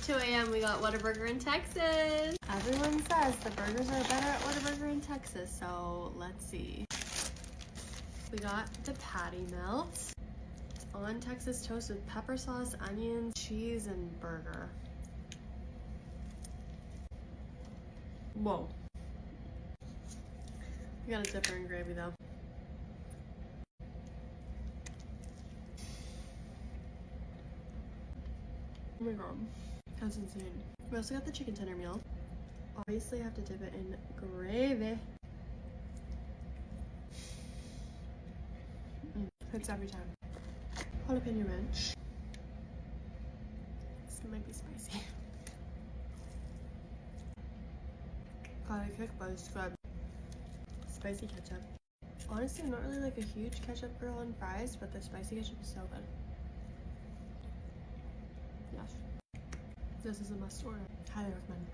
2 a.m. We got Whataburger in Texas. Everyone says the burgers are better at Whataburger in Texas, so let's see. We got the patty melt. It's on Texas toast with pepper sauce, onions, cheese, and burger. Whoa. We got a dipper in gravy though. Oh my god, that's insane. We also got the chicken tender meal. Obviously I have to dip it in gravy. Hits every time. Jalapeno ranch. This might be spicy. Gotta kick, but it's good. Spicy ketchup. Honestly, I'm not really like a huge ketchup girl on fries, but the spicy ketchup is so good. Yes. This is a must order. Highly recommend.